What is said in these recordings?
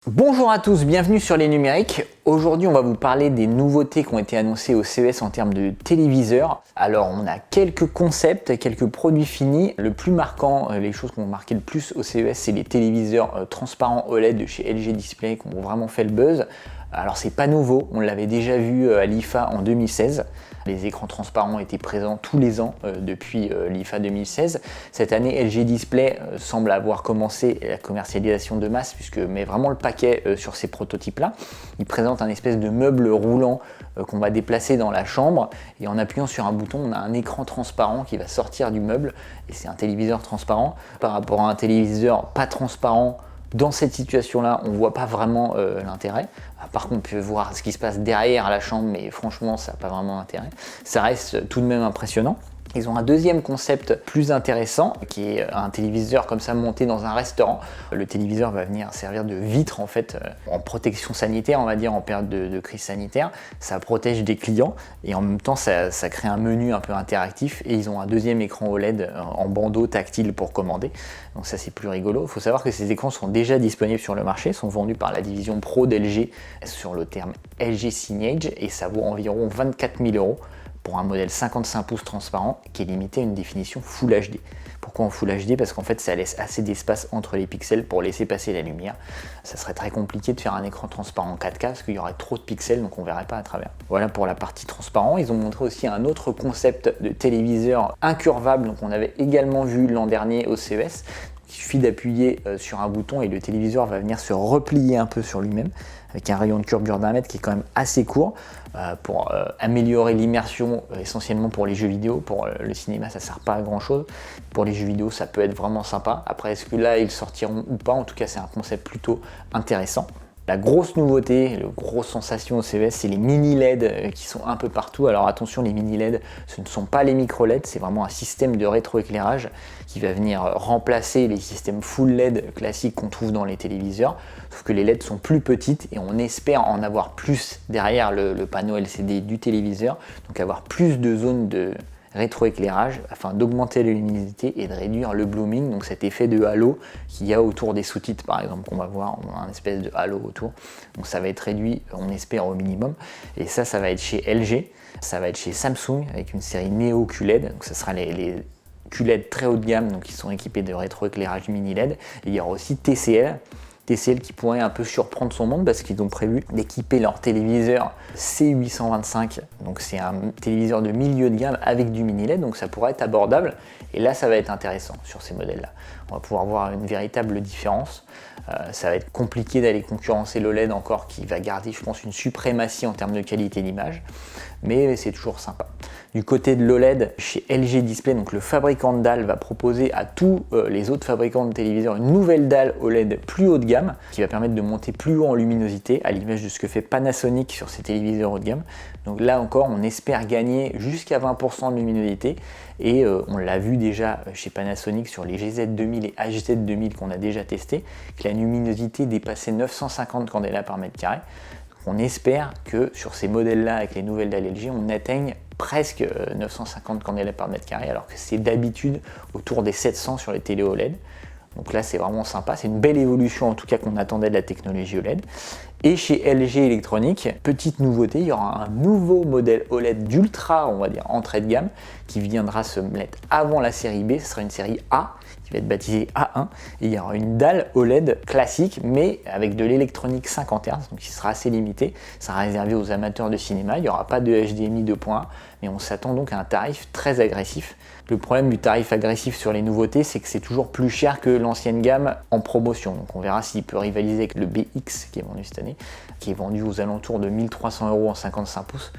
Bonjour à tous, bienvenue sur Les Numériques. Aujourd'hui, on va vous parler des nouveautés qui ont été annoncées au CES en termes de téléviseurs. Alors, on a quelques concepts, quelques produits finis. Le plus marquant, les choses qui ont marqué le plus au CES, c'est les téléviseurs transparents OLED de chez LG Display qui ont vraiment fait le buzz. Alors, c'est pas nouveau, on l'avait déjà vu à l'IFA en 2016. Les écrans transparents étaient présents tous les ans depuis l'IFA 2016. Cette année, LG Display semble avoir commencé la commercialisation de masse puisque met vraiment le paquet sur ces prototypes-là. Il présente un espèce de meuble roulant qu'on va déplacer dans la chambre et en appuyant sur un bouton, on a un écran transparent qui va sortir du meuble et c'est un téléviseur transparent. Par rapport à un téléviseur pas transparent, dans cette situation-là, on ne voit pas vraiment l'intérêt. Par contre, on peut voir ce qui se passe derrière la chambre, mais franchement, ça n'a pas vraiment d'intérêt. Ça reste tout de même impressionnant. Ils ont un deuxième concept plus intéressant qui est un téléviseur comme ça monté dans un restaurant. Le téléviseur va venir servir de vitre en fait en protection sanitaire, on va dire en période de crise sanitaire. Ça protège des clients et en même temps ça crée un menu un peu interactif et ils ont un deuxième écran OLED en bandeau tactile pour commander. Donc ça c'est plus rigolo. Il faut savoir que ces écrans sont déjà disponibles sur le marché, sont vendus par la division Pro d'LG sur le terme LG Signage et ça vaut environ 24 000 € pour un modèle 55 pouces transparent qui est limité à une définition Full HD. Pourquoi en Full HD? Parce qu'en fait ça laisse assez d'espace entre les pixels pour laisser passer la lumière. Ça serait très compliqué de faire un écran transparent 4K parce qu'il y aurait trop de pixels donc on ne verrait pas à travers. Voilà pour la partie transparent. Ils ont montré aussi un autre concept de téléviseur incurvable donc on avait également vu l'an dernier au CES. Il suffit d'appuyer sur un bouton et le téléviseur va venir se replier un peu sur lui-même avec un rayon de courbure d'1 mètre qui est quand même assez court pour améliorer l'immersion essentiellement pour les jeux vidéo. Pour le cinéma ça ne sert pas à grand chose. Pour les jeux vidéo ça peut être vraiment sympa. Après est-ce que là ils sortiront ou pas? En tout cas c'est un concept plutôt intéressant. La grosse nouveauté, la grosse sensation au CES, c'est les mini LED qui sont un peu partout. Alors attention, les mini LED, ce ne sont pas les micro LED, c'est vraiment un système de rétroéclairage qui va venir remplacer les systèmes full LED classiques qu'on trouve dans les téléviseurs. Sauf que les LED sont plus petites et on espère en avoir plus derrière le panneau LCD du téléviseur. Donc avoir plus de zones de rétroéclairage afin d'augmenter la luminosité et de réduire le blooming, donc cet effet de halo qu'il y a autour des sous-titres par exemple qu'on va voir, on a un espèce de halo autour, donc ça va être réduit on espère au minimum et ça va être chez LG, ça va être chez Samsung avec une série Neo QLED, donc ça sera les QLED très haut de gamme donc qui sont équipés de rétroéclairage mini LED et il y aura aussi TCL qui pourrait un peu surprendre son monde parce qu'ils ont prévu d'équiper leur téléviseur C825, donc c'est un téléviseur de milieu de gamme avec du mini LED, donc ça pourrait être abordable et là ça va être intéressant sur ces modèles là. On va pouvoir voir une véritable différence. Ça va être compliqué d'aller concurrencer l'OLED encore qui va garder je pense une suprématie en termes de qualité d'image, mais c'est toujours sympa. Du côté de l'OLED, chez LG Display, donc le fabricant de dalles va proposer à tous les autres fabricants de téléviseurs une nouvelle dalle OLED plus haut de gamme qui va permettre de monter plus haut en luminosité à l'image de ce que fait Panasonic sur ses téléviseurs haut de gamme. Donc là encore, on espère gagner jusqu'à 20% de luminosité et on l'a vu déjà chez Panasonic sur les GZ2000 et HZ2000 qu'on a déjà testé, que la luminosité dépassait 950 candela par mètre carré. On espère que sur ces modèles-là, avec les nouvelles dalles LG, on atteigne presque 950 candela par mètre carré, alors que c'est d'habitude autour des 700 sur les télé OLED. Donc là, c'est vraiment sympa. C'est une belle évolution, en tout cas, qu'on attendait de la technologie OLED. Et chez LG Electronics, petite nouveauté, il y aura un nouveau modèle OLED d'ultra, on va dire, entrée de gamme, qui viendra se mettre avant la série B. Ce sera une série A, qui va être baptisée A1. Et il y aura une dalle OLED classique, mais avec de l'électronique 50 Hz, donc qui sera assez limité. Ça sera réservé aux amateurs de cinéma. Il n'y aura pas de HDMI 2.1, mais on s'attend donc à un tarif très agressif. Le problème du tarif agressif sur les nouveautés, c'est que c'est toujours plus cher que l'ancienne gamme en promotion. Donc on verra s'il peut rivaliser avec le BX qui est vendu cette année, qui est vendu aux alentours de 1300 € en 55 pouces.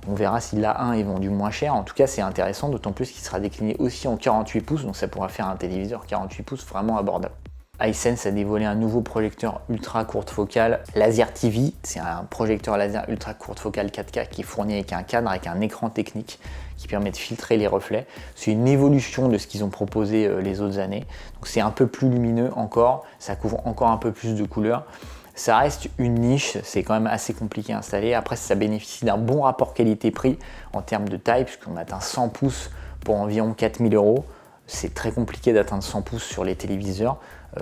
On verra si l'A1 est vendu moins cher. En tout cas, c'est intéressant, d'autant plus qu'il sera décliné aussi en 48 pouces, donc ça pourra faire un téléviseur 48 pouces vraiment abordable. Hisense a dévoilé un nouveau projecteur ultra courte focale Laser TV. C'est un projecteur laser ultra courte focale 4K qui est fourni avec un cadre, avec un écran technique qui permet de filtrer les reflets. C'est une évolution de ce qu'ils ont proposé les autres années. Donc c'est un peu plus lumineux encore, ça couvre encore un peu plus de couleurs. Ça reste une niche, c'est quand même assez compliqué à installer. Après, ça bénéficie d'un bon rapport qualité-prix en termes de taille, puisqu'on atteint 100 pouces pour environ 4000 €. C'est très compliqué d'atteindre 100 pouces sur les téléviseurs.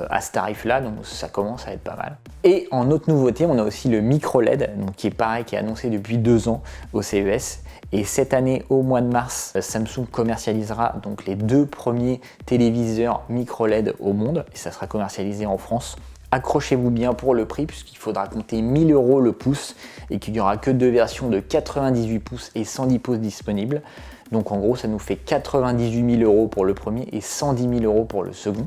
à ce tarif-là, donc ça commence à être pas mal. Et en autre nouveauté, on a aussi le micro LED, donc qui est pareil, qui est annoncé depuis 2 ans au CES. Et cette année, au mois de mars, Samsung commercialisera donc les 2 premiers téléviseurs micro LED au monde, et ça sera commercialisé en France. Accrochez-vous bien pour le prix, puisqu'il faudra compter 1 000 € le pouce et qu'il n'y aura que 2 versions de 98 pouces et 110 pouces disponibles. Donc en gros, ça nous fait 98 000 € pour le premier et 110 000 € pour le second.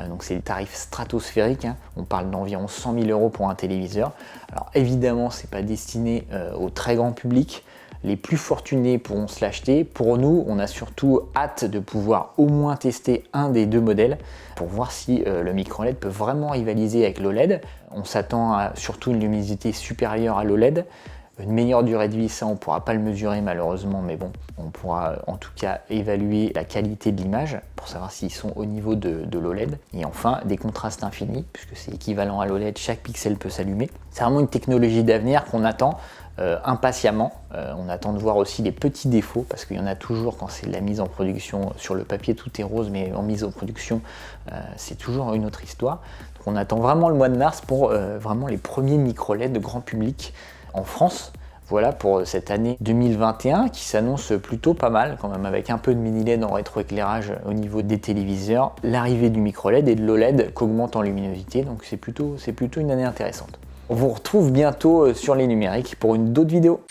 Donc c'est des tarifs stratosphériques, hein. On parle d'environ 100 000 € pour un téléviseur. Alors évidemment, c'est pas destiné au très grand public. Les plus fortunés pourront se l'acheter. Pour nous, on a surtout hâte de pouvoir au moins tester un des 2 modèles pour voir si le micro LED peut vraiment rivaliser avec l'OLED. On s'attend à surtout une luminosité supérieure à l'OLED, une meilleure durée de vie, ça on ne pourra pas le mesurer malheureusement, mais bon, on pourra en tout cas évaluer la qualité de l'image pour savoir s'ils sont au niveau de l'OLED. Et enfin, des contrastes infinis, puisque c'est équivalent à l'OLED, chaque pixel peut s'allumer. C'est vraiment une technologie d'avenir qu'on attend impatiemment. On attend de voir aussi les petits défauts, parce qu'il y en a toujours quand c'est de la mise en production. Sur le papier tout est rose, mais en mise en production c'est toujours une autre histoire. Donc on attend vraiment le mois de mars pour vraiment les premiers micro LED de grand public en France. Voilà pour cette année 2021 qui s'annonce plutôt pas mal quand même, avec un peu de mini LED en rétroéclairage au niveau des téléviseurs, l'arrivée du micro LED et de l'OLED qu'augmente en luminosité, donc c'est plutôt une année intéressante. On vous retrouve bientôt sur les numériques pour une autre vidéo.